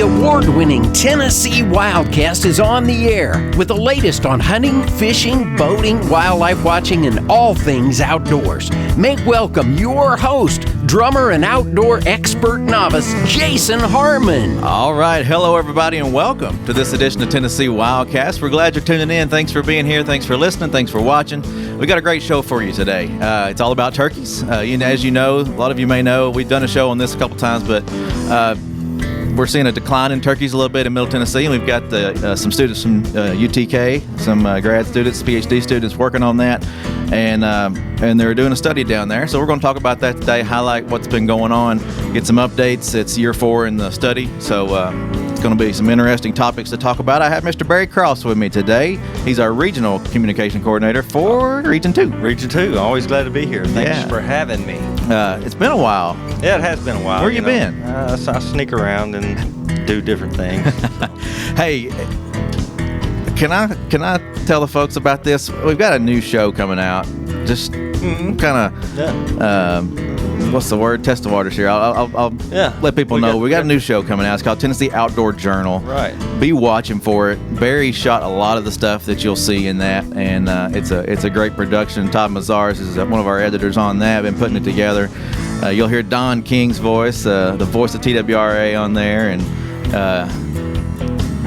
award-winning Tennessee WildCast is on the air with the latest on hunting, fishing, boating, wildlife watching, and all things outdoors. Make welcome your host, drummer and outdoor expert novice, Jason Harmon. All right. Hello, everybody, and welcome to this edition of Tennessee WildCast. We're glad you're tuning in. Thanks for being here. Thanks for listening. Thanks for watching. We got a great show for you today. It's all about turkeys. As you know, a lot of you may know, we've done a show on this a couple times, but we're seeing a decline in turkeys a little bit in Middle Tennessee, and we've got some students from UTK, some grad students, Ph.D. students working on that, and they're doing a study down there. So we're going to talk about that today, highlight what's been going on, get some updates. It's year 4 in the study, so it's going to be some interesting topics to talk about. I have Mr. Barry Cross with me today. He's our regional communication coordinator for Region 2. Region 2. Always glad to be here. Thanks for having me. It's been a while. Yeah, it has been a while. Where you been? I sneak around and do different things. Hey, can I tell the folks about this? We've got a new show coming out. Just kind of, what's the word? Test the waters here. I'll let people know. We got a new show coming out. It's called Tennessee Outdoor Journal. Right. Be watching for it. Barry shot a lot of the stuff that you'll see in that, and it's a great production. Todd Mazars is one of our editors on that. Been putting it together. You'll hear Don King's voice, the voice of TWRA on there, and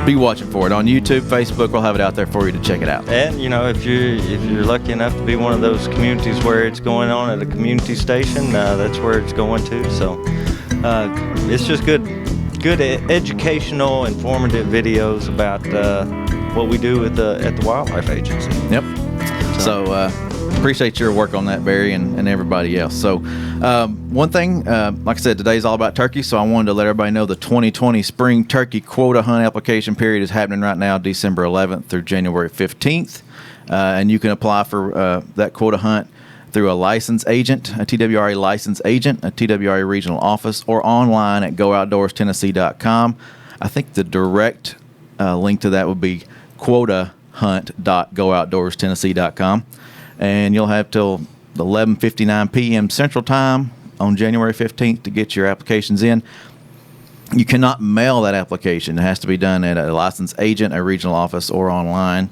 be watching for it on YouTube, Facebook. We'll have it out there for you to check it out. And if you're lucky enough to be one of those communities where it's going on at a community station, that's where it's going to. So it's just good educational, informative videos about what we do at the Wildlife Agency. Yep. So appreciate your work on that, Barry, and everybody else. So one thing, like I said, today's all about turkey, so I wanted to let everybody know the 2020 spring turkey quota hunt application period is happening right now, December 11th through January 15th. And you can apply for that quota hunt through a licensed agent, a TWRA licensed agent, a TWRA regional office, or online at gooutdoorstennessee.com. I think the direct link to that would be quotahunt.gooutdoorstennessee.com. And you'll have till 11:59 p.m. Central Time on January 15th to get your applications in. You cannot mail that application. It has to be done at a licensed agent, a regional office, or online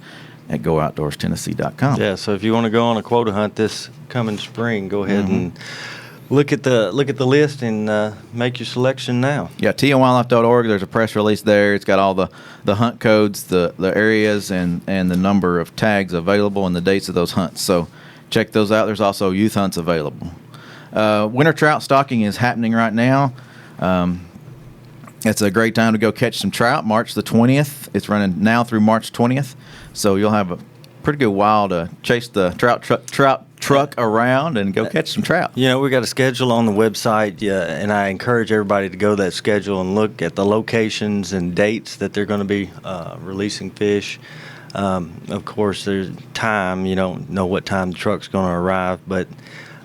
at gooutdoorstennessee.com. Yeah, so if you want to go on a quota hunt this coming spring, go ahead and look at the list and make your selection now. Yeah, tonwildlife.org. There's a press release there. It's got all the hunt codes, the areas, and the number of tags available and the dates of those hunts. So check those out. There's also youth hunts available. Winter trout stocking is happening right now. It's a great time to go catch some trout. March the 20th. It's running now through March 20th. So you'll have a pretty good while to chase the trout truck around and go catch some trout. We got a schedule on the website, and I encourage everybody to go to that schedule and look at the locations and dates that they're going to be releasing fish. Of course, there's time. You don't know what time the truck's going to arrive, but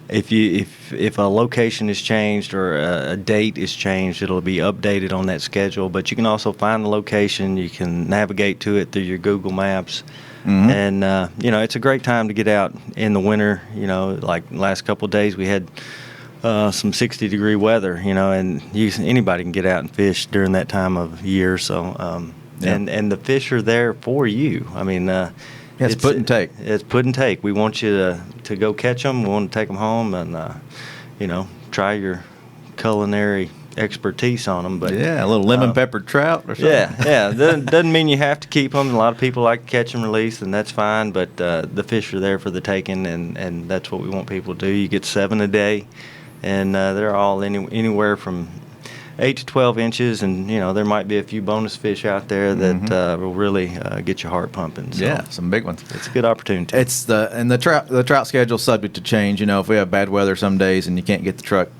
if a location is changed or a date is changed, it'll be updated on that schedule. But you can also find the location. You can navigate to it through your Google Maps. And, it's a great time to get out in the winter. Like the last couple of days we had some 60-degree weather, and anybody can get out and fish during that time of year. So, and the fish are there for you. I mean, it's put and take. It's put and take. We want you to go catch them. We want to take them home and, try your culinary expertise on them. But a little lemon peppered trout or something. Yeah. Doesn't mean you have to keep them. A lot of people like to catch and release, and that's fine. But the fish are there for the taking, and that's what we want people to do. You get 7 a day, and they're all anywhere from 8 to 12 inches, and there might be a few bonus fish out there that will really get your heart pumping. So yeah, some big ones. It's a good opportunity. It's the trout schedule's subject to change. If we have bad weather some days and you can't get the truck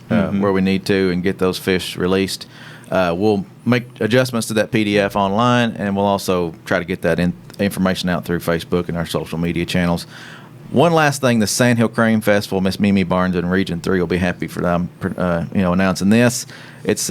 where we need to and get those fish released, we'll make adjustments to that PDF online, and we'll also try to get that information out through Facebook and our social media channels. One last thing, the Sandhill Crane Festival, Miss Mimi Barnes in Region 3 will be happy for them, announcing this. It's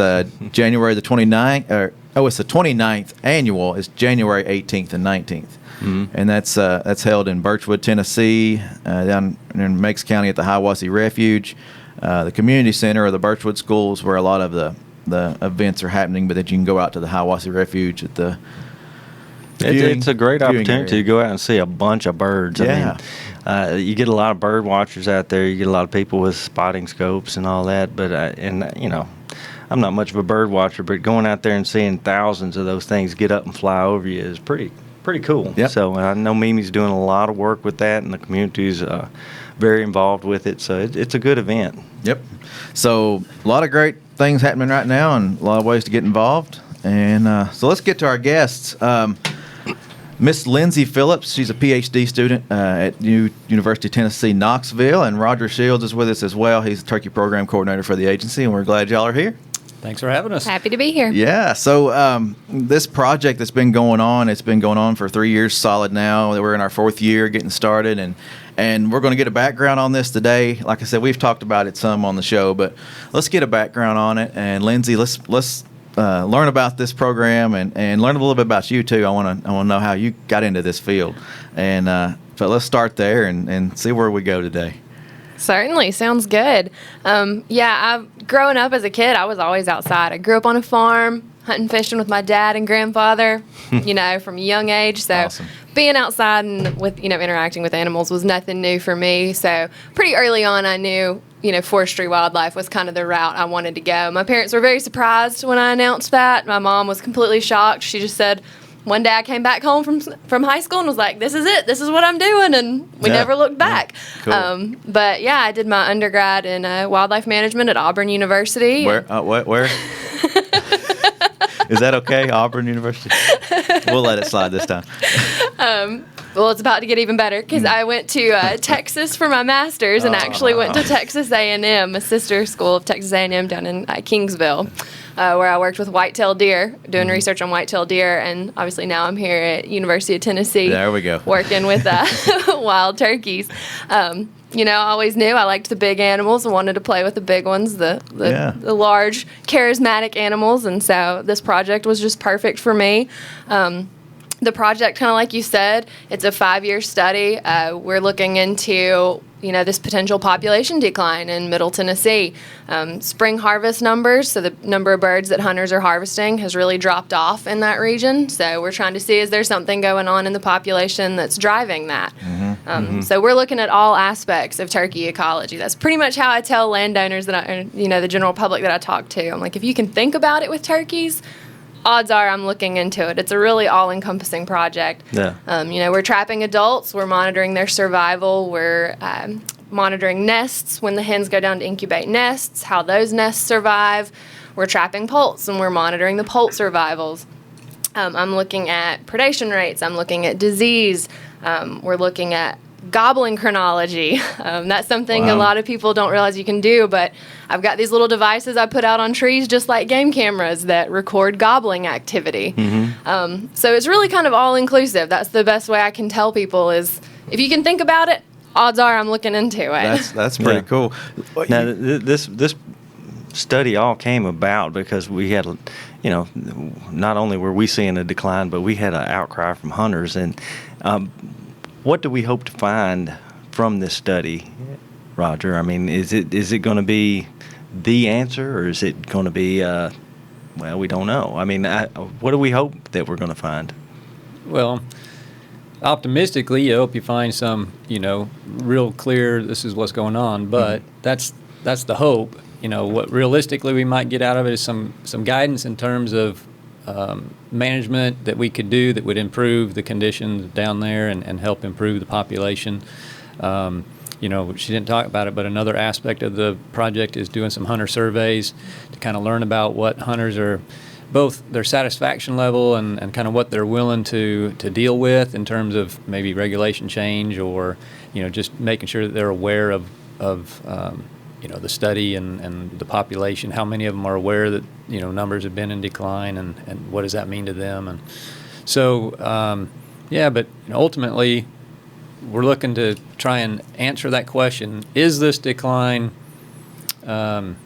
January the 29th, it's the 29th annual. It's January 18th and 19th. And that's held in Birchwood, Tennessee, down in Meigs County at the Hiawassee Refuge. The community center or the Birchwood schools where a lot of the the events are happening, but that you can go out to the Hiawassee Refuge at the It's a great opportunity area. to go out and see a bunch of birds. Yeah. I mean, you get a lot of bird watchers out there. You get a lot of people with spotting scopes and all that. But I'm not much of a bird watcher, but going out there and seeing thousands of those things get up and fly over you is pretty cool. Yep. So I know Mimi's doing a lot of work with that, and the community's very involved with it. So it's a good event. Yep. So a lot of great things happening right now and a lot of ways to get involved. And so let's get to our guests. Miss Lindsey Phillips, she's a Ph.D. student at University of Tennessee, Knoxville. And Roger Shields is with us as well. He's the Turkey Program Coordinator for the agency, and we're glad y'all are here. Thanks for having us. Happy to be here. Yeah. So this project that's been going on, it's been going on for 3 years solid now. We're in our 4th year getting started, and we're going to get a background on this today. Like I said, we've talked about it some on the show, but let's get a background on it. And Lindsey, let's learn about this program and learn a little bit about you too. I want to know how you got into this field, and so let's start there and see where we go today. Certainly. Sounds good. Growing up as a kid, I was always outside. I grew up on a farm, hunting, fishing with my dad and grandfather, from a young age. So Awesome. Being outside and with, interacting with animals was nothing new for me. So pretty early on, I knew, forestry wildlife was kind of the route I wanted to go. My parents were very surprised when I announced that. My mom was completely shocked. She just said, one day I came back home from high school and was like, this is it. This is what I'm doing. And we never looked back. Cool. But yeah, I did my undergrad in wildlife management at Auburn University. Where? Is that okay? Auburn University? We'll let it slide this time. Well, it's about to get even better because I went to Texas for my master's and actually went to Texas A&M, a sister school of Texas A&M down in Kingsville, where I worked with white-tailed deer, doing research on white-tailed deer, and obviously now I'm here at University of Tennessee. There we go. Working with wild turkeys. I always knew I liked the big animals and wanted to play with the big ones, the large, charismatic animals, and so this project was just perfect for me. The project, kind of like you said, it's a 5-year study. We're looking into, this potential population decline in Middle Tennessee. Spring harvest numbers, so the number of birds that hunters are harvesting has really dropped off in that region. So we're trying to see, is there something going on in the population that's driving that? So we're looking at all aspects of turkey ecology. That's pretty much how I tell landowners that the general public that I talk to. I'm like, if you can think about it with turkeys, odds are I'm looking into it. It's a really all-encompassing project. Yeah. We're trapping adults. We're monitoring their survival. We're monitoring nests when the hens go down to incubate nests, how those nests survive. We're trapping poults, and we're monitoring the poult survivals. I'm looking at predation rates. I'm looking at disease. We're looking at gobbling chronology. That's something a lot of people don't realize you can do, but I've got these little devices I put out on trees just like game cameras that record gobbling activity. So it's really kind of all-inclusive. That's the best way I can tell people is if you can think about it, odds are I'm looking into it. That's pretty cool. Now, this study all came about because we had, not only were we seeing a decline, but we had an outcry from hunters. And what do we hope to find from this study, Roger? I mean, is it going to be the answer, or is it going to be, we don't know. I mean, what do we hope that we're going to find? Well, optimistically, you hope you find some, real clear, this is what's going on. But that's the hope. What realistically we might get out of it is some guidance in terms of management that we could do that would improve the conditions down there and help improve the population. She didn't talk about it, but another aspect of the project is doing some hunter surveys to kind of learn about what hunters are, both their satisfaction level and kind of what they're willing to deal with in terms of maybe regulation change or, just making sure that they're aware of the study and the population, how many of them are aware that, numbers have been in decline and what does that mean to them. And so, but ultimately we're looking to try and answer that question. Is this decline, first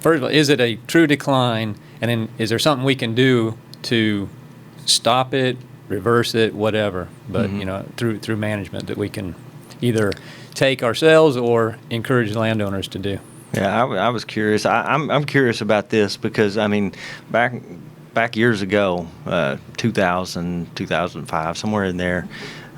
of all, is it a true decline? And then is there something we can do to stop it, reverse it, whatever, but, through management that we can either take ourselves or encourage landowners to do. Yeah, I was curious. I'm curious about this because, I mean, back years ago, 2000, 2005, somewhere in there,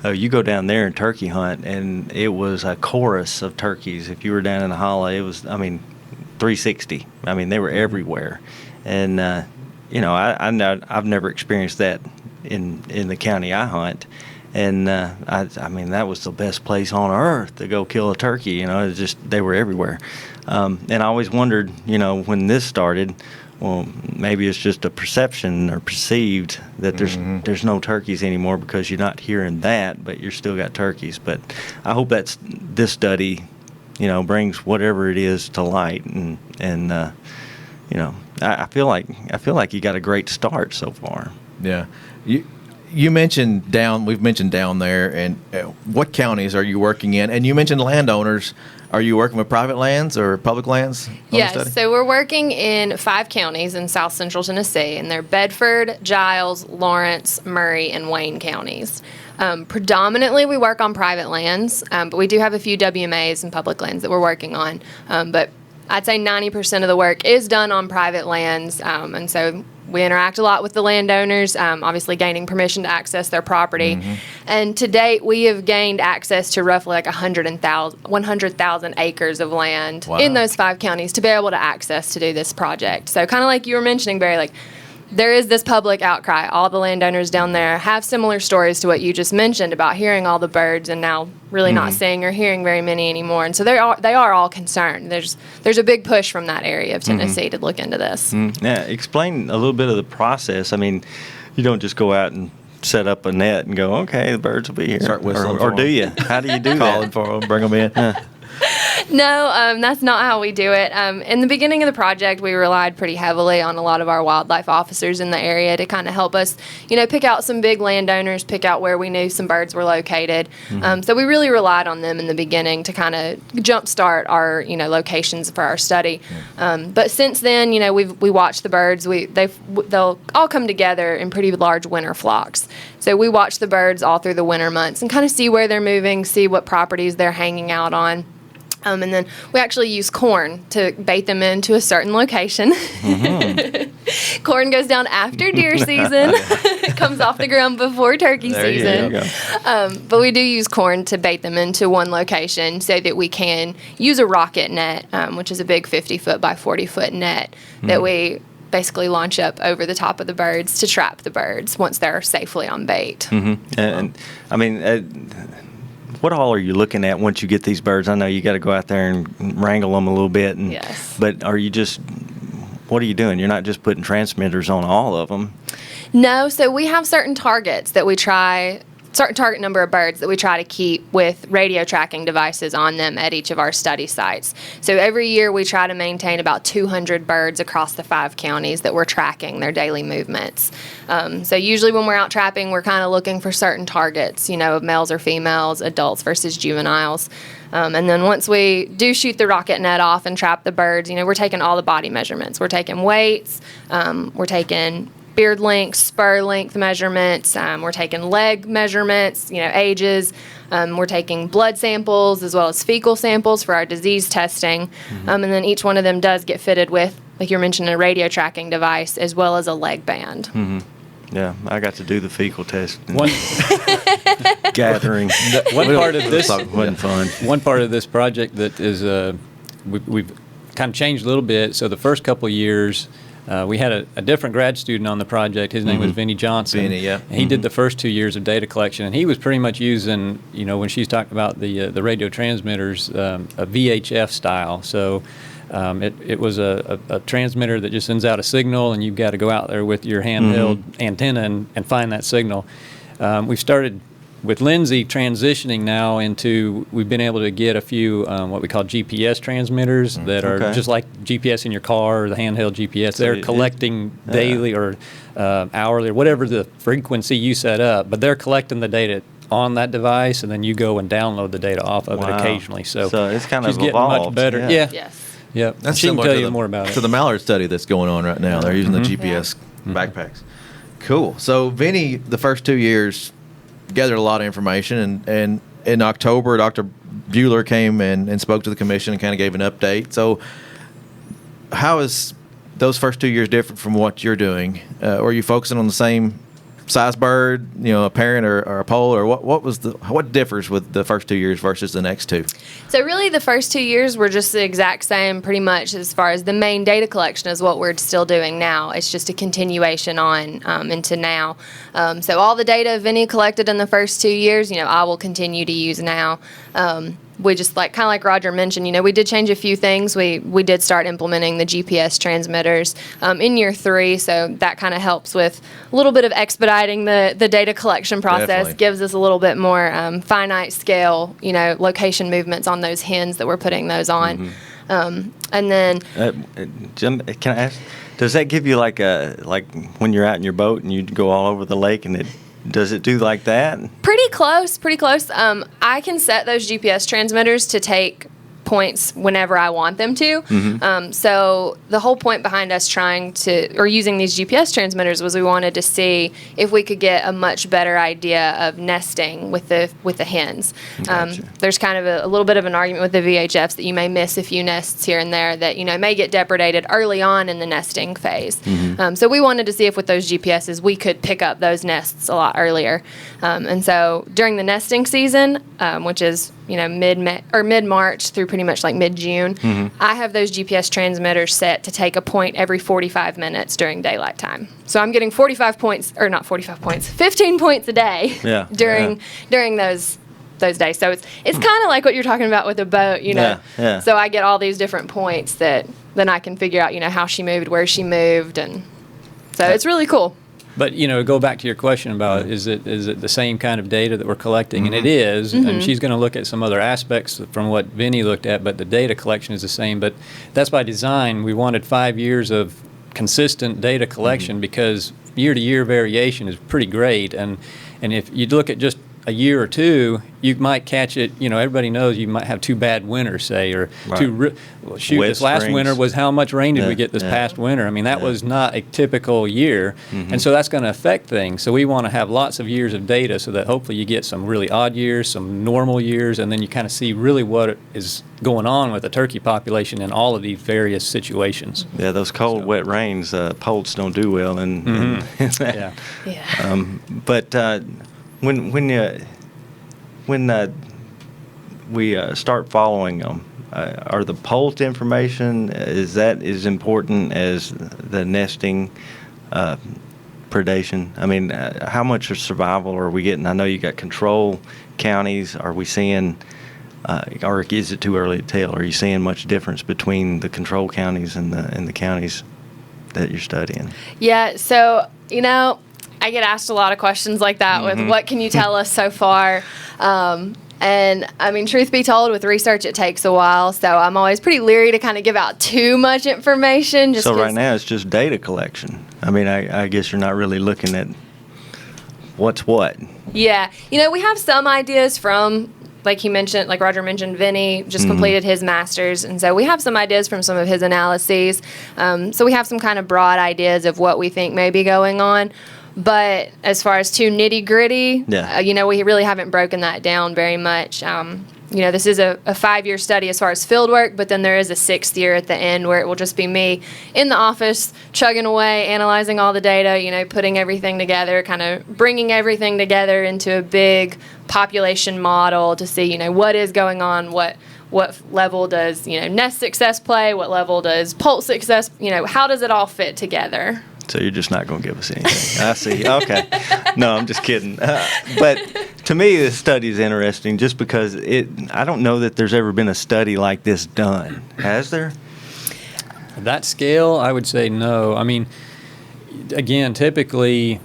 you go down there and turkey hunt, and it was a chorus of turkeys. If you were down in the hollow, it was, 360. I mean, they were everywhere. And, I've never experienced that in the county I hunt. And, that was the best place on earth to go kill a turkey. It's just, they were everywhere. And I always wondered, when this started, well, maybe it's just a perception or perceived that there's no turkeys anymore because you're not hearing that, but you're still got turkeys. But I hope this study, brings whatever it is to light, and I feel like you got a great start so far. Yeah, you mentioned we've mentioned down there, and what counties are you working in? And you mentioned landowners. Are you working with private lands or public lands? Yes, so we're working in 5 counties in south central Tennessee, and they're Bedford, Giles, Lawrence, Murray, and Wayne counties. Predominantly, we work on private lands, but we do have a few WMAs and public lands that we're working on. But I'd say 90% of the work is done on private lands, and so we interact a lot with the landowners, obviously gaining permission to access their property. Mm-hmm. And to date, we have gained access to roughly like 100,000 acres of land in those 5 counties to be able to access to do this project. So kind of like you were mentioning, Barry, like there is this public outcry. All the landowners down there have similar stories to what you just mentioned about hearing all the birds and now really not seeing or hearing very many anymore. And so they are all concerned. There's a big push from that area of Tennessee to look into this. Yeah, explain a little bit of the process. I mean, you don't just go out and set up a net and go, okay, the birds will be here. Start whistling or do you? How do you do that? Calling for them, bring them in. No, that's not how we do it. In the beginning of the project, we relied pretty heavily on a lot of our wildlife officers in the area to kind of help us, pick out some big landowners, pick out where we knew some birds were located. So we really relied on them in the beginning to kind of jumpstart our, locations for our study. But since then, we watch the birds. They'll all come together in pretty large winter flocks. So we watch the birds all through the winter months and kind of see where they're moving, see what properties they're hanging out on. And then we actually use corn to bait them into a certain location. Corn goes down after deer season. It comes off the ground before turkey season. But we do use corn to bait them into one location so that we can use a rocket net, which is a big 50-foot by 40-foot net that we basically launch up over the top of the birds to trap the birds once they're safely on bait. And I mean, what all are you looking at once you get these birds? I know you got to go out there and wrangle them a little bit. Yes. But what are you doing? You're not just putting transmitters on all of them. No, so we have certain targets that we try, certain target number of birds that we try to keep with radio tracking devices on them at each of our study sites. So every year we try to maintain about 200 birds across the 5 counties that we're tracking their daily movements. So usually when we're out trapping, we're kind of looking for certain targets, males or females, adults versus juveniles. And then once we do shoot the rocket net off and trap the birds, we're taking all the body measurements. We're taking weights, we're taking beard length, spur length measurements. We're taking leg measurements, ages. We're taking blood samples as well as fecal samples for our disease testing. And then each one of them does get fitted with, like you're mentioning, a radio tracking device as well as a leg band. Yeah, I got to do the fecal test. Gathering. One part of this wasn't fun. One part of this project that is we've kind of changed a little bit. So the first couple of years, we had a different grad student on the project. His name was Vinny Johnson. Vinny, yeah. And he did the first 2 years of data collection, and he was pretty much using, when she's talking about the radio transmitters, a VHF style. So it was a transmitter that just sends out a signal, and you've got to go out there with your handheld antenna and find that signal. We've started with Lindsey transitioning now into, we've been able to get a few what we call GPS transmitters that are just like GPS in your car or the handheld GPS. So they're collecting daily or hourly or whatever the frequency you set up, but they're collecting the data on that device, and then you go and download the data off of it occasionally. So it's kind she's of getting evolved. much better. Yeah. Yes. Yeah. That's she can similar tell to you more about it. To the mallard study that's going on right now. They're using the GPS backpacks. Cool. So Vinny, the first 2 years, gathered a lot of information, and in October, Dr. Bueller came and spoke to the commission and kind of gave an update. So how is those first 2 years different from what you're doing? Are you focusing on the same size bird, a parent or a poll, or what differs with the first 2 years versus the next two? So really the first 2 years were just the exact same pretty much as far as the main data collection is what we're still doing now. It's just a continuation on into now. So all the data Vinny collected in the first 2 years, I will continue to use now. We just kind of like Roger mentioned, we did change a few things. We did start implementing the GPS transmitters in year 3, so that kind of helps with a little bit of expediting the data collection process. Definitely. Gives us a little bit more finite scale, location movements on those hens that we're putting those on. And then Jim, can I ask, does that give you like when you're out in your boat and you go all over the lake and does it do like that? Pretty close. I can set those GPS transmitters to take points whenever I want them to. So the whole point behind us using these GPS transmitters was we wanted to see if we could get a much better idea of nesting with the hens. Gotcha. There's kind of a little bit of an argument with the VHFs that you may miss a few nests here and there that may get depredated early on in the nesting phase. So we wanted to see if with those GPSs we could pick up those nests a lot earlier. And so during the nesting season, which is mid-March through pretty much like mid-June, I have those GPS transmitters set to take a point every 45 minutes during daylight time. So I'm getting 15 points a day during those days. So it's kind of like what you're talking about with a boat, Yeah. So I get all these different points that then I can figure out, how she moved, where she moved, and so it's really cool. But go back to your question about is it the same kind of data that we're collecting, and it is. And she's going to look at some other aspects from what Vinny looked at, but the data collection is the same. But that's by design. We wanted 5 years of consistent data collection because year-to-year variation is pretty great. And if you look at just a year or two, you might catch it. Everybody knows you might have 2 bad winters, say, or Right. this last springs. winter was how much rain did we get this past winter? I mean, that was not a typical year, and so that's going to affect things. So we want to have lots of years of data so that hopefully you get some really odd years, some normal years, and then you kind of see really what is going on with the turkey population in all of these various situations. Yeah, those cold, wet rains, poults don't do well, and Yeah. But when we start following them, are the poult information is that as important as the nesting predation? I mean, how much of survival are we getting? I know you got control counties. Are we seeing, or is it too early to tell? Are you seeing much difference between the control counties and the counties that you're studying? Yeah, so I get asked a lot of questions like that with what can you tell us so far? And I mean, truth be told, with research, it takes a while. So I'm always pretty leery to kind of give out too much information. So right now it's just data collection. I mean, I guess you're not really looking at what's what. Yeah. We have some ideas from, like Roger mentioned, Vinny just completed his master's. And so we have some ideas from some of his analyses. So we have some kind of broad ideas of what we think may be going on. But as far as too nitty-gritty, we really haven't broken that down very much. This is a 5-year study as far as field work, but then there is a 6th year at the end where it will just be me in the office chugging away, analyzing all the data, putting everything together, kind of bringing everything together into a big population model to see, what is going on, what level does, nest success play, what level does poult success, how does it all fit together? So you're just not going to give us anything. I see. Okay. No, I'm just kidding. But to me, this study is interesting just because I don't know that there's ever been a study like this done. Has there? That scale, I would say no. I mean, again, typically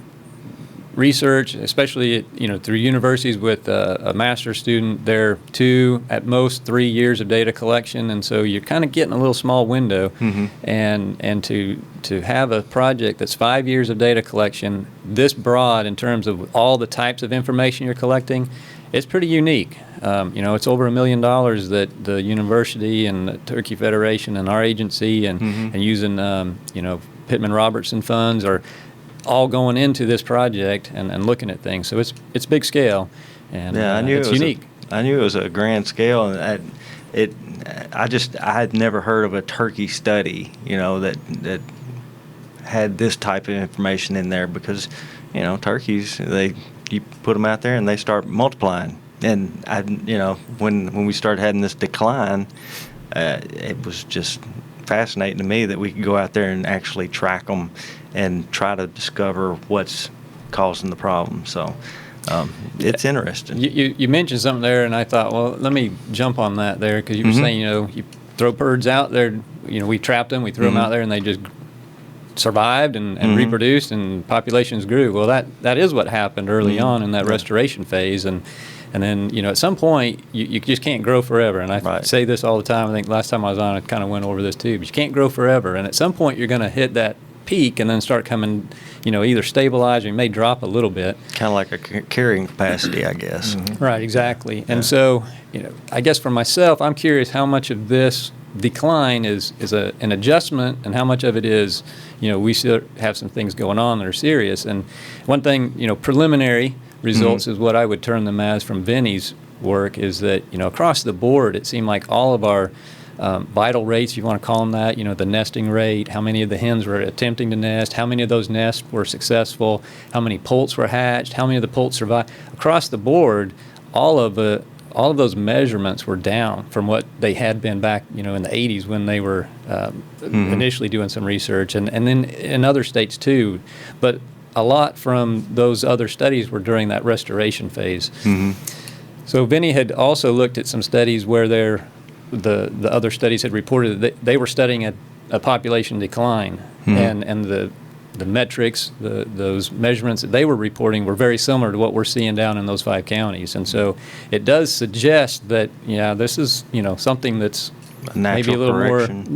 research, especially through universities with a master's student, they're 2 at most 3 years of data collection, and so you're kind of getting a little small window. And to have a project that's 5 years of data collection this broad in terms of all the types of information you're collecting, it's pretty unique. It's over $1 million that the university and the Turkey Federation and our agency and using Pittman Robertson funds are all going into this project and looking at things. So it's big scale, and I knew it's it was unique. I knew it was a grand scale, and I had never heard of a turkey study, that had this type of information in there, because, turkeys, you put them out there and they start multiplying. And when we started having this decline, it was just fascinating to me that we could go out there and actually track them and try to discover what's causing the problem. So it's interesting. You mentioned something there, and I thought, well, let me jump on that there, because you were saying, you throw birds out there, we trapped them, we threw them out there, and they just survived and reproduced, and populations grew. Well, that is what happened early on in that restoration phase, and then at some point you just can't grow forever. And I say this all the time. I think last time I was on, I kind of went over this too. But you can't grow forever, and at some point you're going to hit that peak and then start coming, either stabilize or you may drop a little bit. Kind of like a carrying capacity, I guess. Right, exactly. And so, I guess for myself, I'm curious how much of this decline is an adjustment, and how much of it is, we still have some things going on that are serious. And one thing, preliminary results is what I would term them as from Vinny's work, is that, across the board, it seemed like all of our vital rates, if you want to call them that, the nesting rate, how many of the hens were attempting to nest, how many of those nests were successful, how many poults were hatched, how many of the poults survived. Across the board, all of those measurements were down from what they had been back, in the 80s when they were initially doing some research, and then in other states too. But a lot from those other studies were during that restoration phase. So Vinny had also looked at some studies where the other studies had reported that they were studying a population decline, and the metrics, those measurements that they were reporting were very similar to what we're seeing down in those 5 counties. And so it does suggest that, this is, something that's maybe a little correction.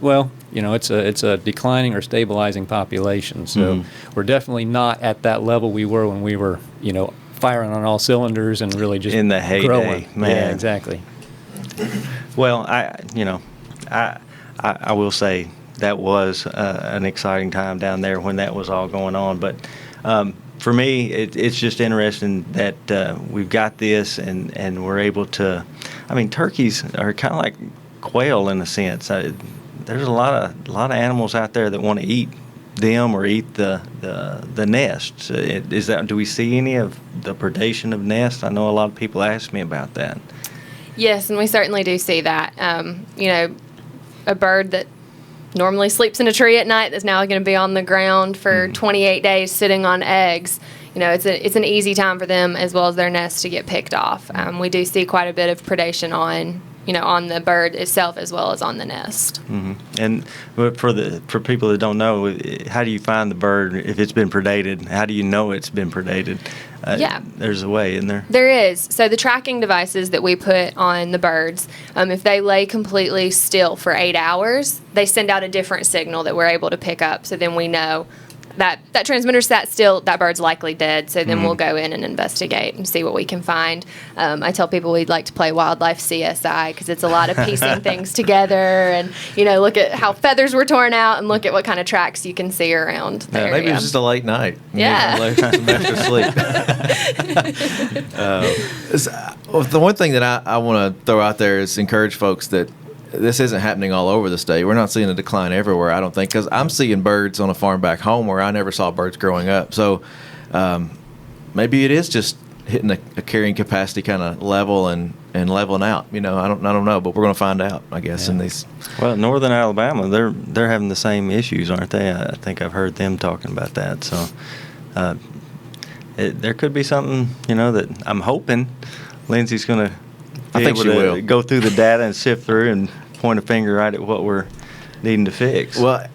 More, it's a declining or stabilizing population. So we're definitely not at that level we were when we were, firing on all cylinders and really just in the heyday, growing. man. Yeah, exactly. Well, I will say that was an exciting time down there when that was all going on. But for me, it's just interesting that we've got this, and we're able to. I mean, turkeys are kind of like quail in a sense. There's a lot of animals out there that want to eat them or eat the nests. Do we see any of the predation of nests? I know a lot of people ask me about that. Yes, and we certainly do see that. A bird that normally sleeps in a tree at night that's now going to be on the ground for 28 days sitting on eggs. It's an easy time for them as well as their nests to get picked off. We do see quite a bit of predation on the bird itself as well as on the nest. And for people that don't know, how do you find the bird if it's been predated? How do you know it's been predated? There's a way in there. There is. So the tracking devices that we put on the birds, if they lay completely still for 8 hours, they send out a different signal that we're able to pick up. So then we know that transmitter sat still, that bird's likely dead. So then we'll go in and investigate and see what we can find. I tell people we'd like to play wildlife CSI because it's a lot of piecing things together and, look at how feathers were torn out and look at what kind of tracks you can see around the area. Maybe it was just a late night. Yeah. Some extra sleep. The one thing that I want to throw out there is encourage folks that this isn't happening all over the state. We're not seeing a decline everywhere, I don't think, because I'm seeing birds on a farm back home where I never saw birds growing up. So maybe it is just hitting a carrying capacity kind of level and leveling out. I don't know, but we're going to find out, I guess. In these. Well, northern Alabama, they're having the same issues, aren't they? I think I've heard them talking about that. So there could be something, that I'm hoping Lindsey's going to. I think she will go through the data and sift through and point a finger right at what we're needing to fix. Well,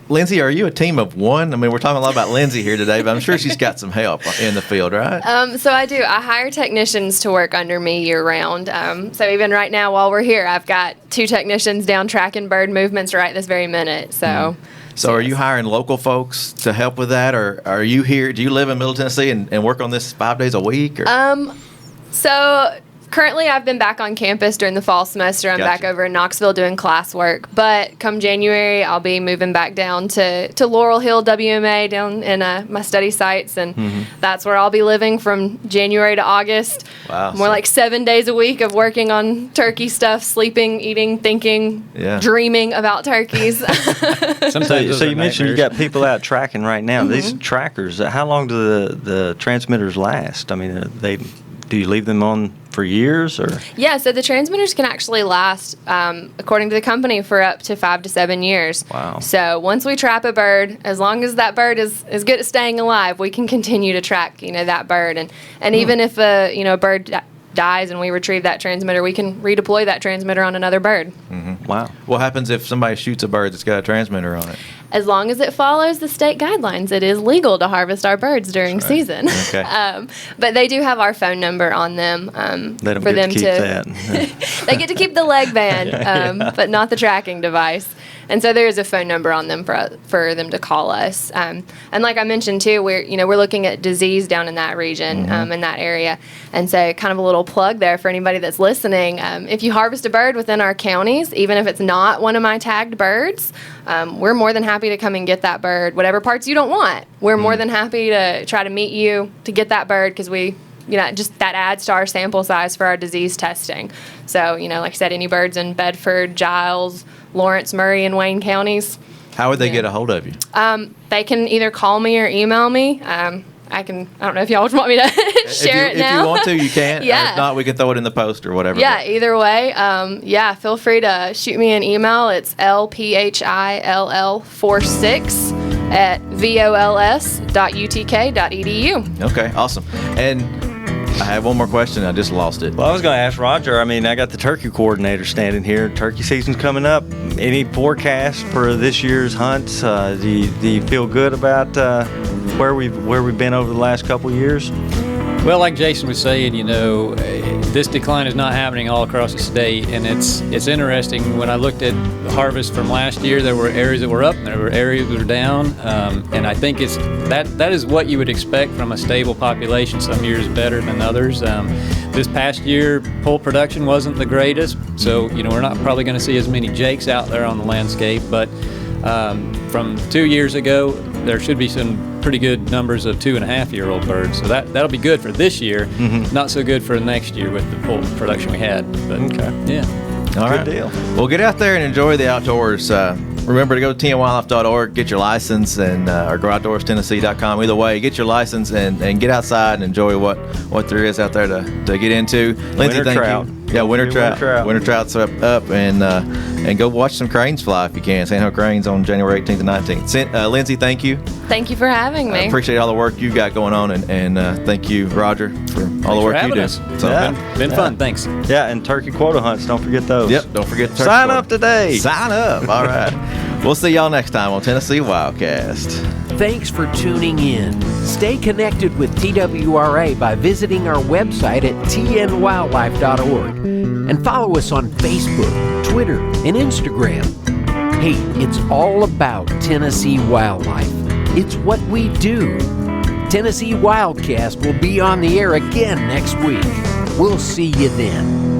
Lindsey, are you a team of one? I mean, we're talking a lot about Lindsey here today, but I'm sure she's got some help in the field, right? So I do. I hire technicians to work under me year-round. So even right now while we're here, I've got 2 technicians down tracking bird movements right this very minute. So. So are you hiring local folks to help with that, or are you here? Do you live in Middle Tennessee and work on this 5 days a week? Or? So Currently, I've been back on campus during the fall semester. I'm back Gotcha. over in Knoxville doing classwork. But come January, I'll be moving back down to Laurel Hill WMA down in my study sites. And that's where I'll be living from January to August. Wow. More like 7 days a week of working on turkey stuff, sleeping, eating, thinking, dreaming about turkeys. So you mentioned you got people out tracking right now. These trackers, how long do the transmitters last? I mean, do you leave them on for years, or? Yeah, so the transmitters can actually last, according to the company, for up to 5 to 7 years. Wow. So once we trap a bird, as long as that bird is good at staying alive, we can continue to track, that bird. And even if a bird dies and we retrieve that transmitter, we can redeploy that transmitter on another bird. Wow. What happens if somebody shoots a bird that's got a transmitter on it? As long as it follows the state guidelines, it is legal to harvest our birds during season. Okay. But they do have our phone number on them They don't for get them to keep that. They get to keep the leg band, but not the tracking device. And so there is a phone number on them for them to call us. And like I mentioned too, we're looking at disease down in that region, in that area. And so kind of a little plug there for anybody that's listening. If you harvest a bird within our counties, even if it's not one of my tagged birds, we're more than happy to come and get that bird. Whatever parts you don't want, we're more than happy to try to meet you to get that bird, because just that adds to our sample size for our disease testing. So, like I said, any birds in Bedford, Giles, Lawrence, Murray, and Wayne counties. How would they get a hold of you? They can either call me or email me. I don't know if y'all want me to share it now. If you want to, you can. Yeah. If not, we can throw it in the post or whatever. Yeah, either way. Feel free to shoot me an email. It's lphill46@vols.utk.edu. Okay, awesome. And I have one more question. I just lost it. Well, I was going to ask Roger. I mean, I got the turkey coordinator standing here. Turkey season's coming up. Any forecast for this year's hunts? Do you feel good about where we've been over the last couple of years? Well, like Jason was saying, this decline is not happening all across the state, and it's interesting. When I looked at the harvest from last year, there were areas that were up, and there were areas that were down, and I think that is what you would expect from a stable population. Some years better than others. This past year, poult production wasn't the greatest, so we're not probably going to see as many jakes out there on the landscape, but from 2 years ago, there should be some pretty good numbers of 2.5-year-old birds. So that'll be good for this year. Not so good for next year with the poult production we had. But, yeah. All right. Good deal. Well, get out there and enjoy the outdoors. Remember to go to tnwildlife.org, get your license, and or go outdoorstennessee.com. Either way, get your license and get outside and enjoy what there is out there to get into. Lindsey, thank you. Yeah, winter trout. Winter trout's up and go watch some cranes fly if you can. San Jose Cranes on January 18th and 19th. Lindsey, thank you. Thank you for having me. I appreciate all the work you got going on, and thank you, Roger, for all the work you do. Us. So, Been fun. Thanks. Yeah, and turkey quota hunts. Don't forget those. Yep, don't forget to Sign up today. Sign up. All right. We'll see y'all next time on Tennessee WildCast. Thanks for tuning in. Stay connected with TWRA by visiting our website at tnwildlife.org and follow us on Facebook, Twitter, and Instagram. Hey, it's all about Tennessee wildlife. It's what we do. Tennessee WildCast will be on the air again next week. We'll see you then.